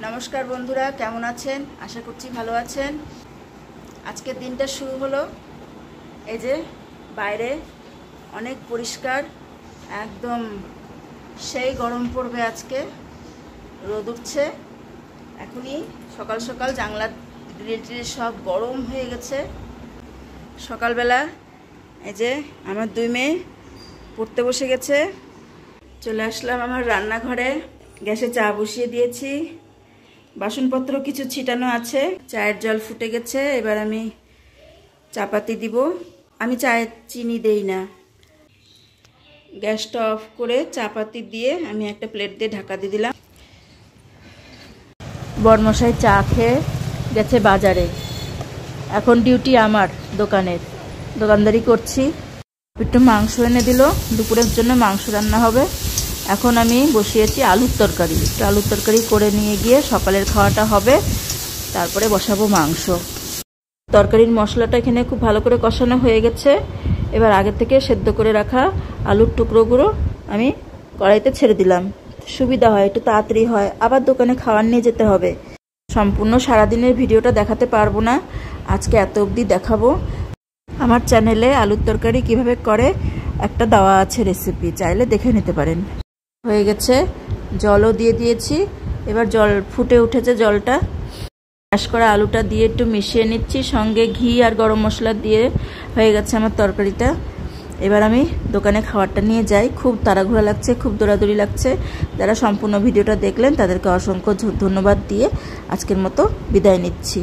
নমস্কার বন্ধুরা, কেমন আছেন? আশা করছি ভালো আছেন। আজকের দিনটা শুরু হলো, এই যে বাইরে অনেক পরিষ্কার, একদম সেই গরম পড়বে আজকে, রোদ উঠছে। এখনই সকাল সকাল জানলা গ্রিল ট্রিল সব গরম হয়ে গেছে। সকালবেলা এই যে আমার দুই মেয়ে পড়তে বসে গেছে। চলে আসলাম আমার রান্নাঘরে, গ্যাসে চা বসিয়ে দিয়েছি, বাসনপত্র কিছু ছিটানো আছে, চায়ের জল ফুটে গেছে। এবার আমি চাপাতি দিব। আমি চায়ে চিনি দেই না। গ্যাসটা অফ করে চাপাতি দিয়ে আমি একটা প্লেট দিয়ে ঢাকা দিয়ে দিলাম। বরমশাই চা খেয়ে গেছে বাজারে, এখন ডিউটি আমার দোকানের, দোকানদারি করছি। একটু মাংস এনে দিল, দুপুরের জন্য মাংস রান্না হবে। এখন আমি বসিয়েছি আলুর তরকারি, একটু আলুর তরকারি করে নিয়ে গিয়ে সকালের খাওয়াটা হবে, তারপরে বসাবো মাংস। তরকারির মশলাটা এখানে খুব ভালো করে কষানো হয়ে গেছে। এবার আগে থেকে সেদ্ধ করে রাখা আলুর টুকরোগুলো আমি কড়াইতে ছেড়ে দিলাম। সুবিধা হয়, একটু তাড়াতাড়ি হয়, আবার দোকানে খাবার নিয়ে যেতে হবে। সম্পূর্ণ সারাদিনের ভিডিওটা দেখাতে পারবো না, আজকে এত অবধি দেখাবো। আমার চ্যানেলে আলুর তরকারি কিভাবে করে একটা দেওয়া আছে রেসিপি, চাইলে দেখে নিতে পারেন। হয়ে গেছে, জলও দিয়ে দিয়েছি। এবার জল ফুটে উঠেছে, জলটা ম্যাশ করা আলুটা দিয়ে একটু মিশিয়ে নিচ্ছি, সঙ্গে ঘি আর গরম মশলা দিয়ে হয়ে গেছে আমার তরকারিটা। এবার আমি দোকানে খাবারটা নিয়ে যাই। খুব তাড়াহুড়া লাগছে, খুব দৌড়াদৌড়ি লাগছে। যারা সম্পূর্ণ ভিডিওটা দেখলেন তাদেরকে অসংখ্য ধন্যবাদ দিয়ে আজকের মতো বিদায় নিচ্ছি।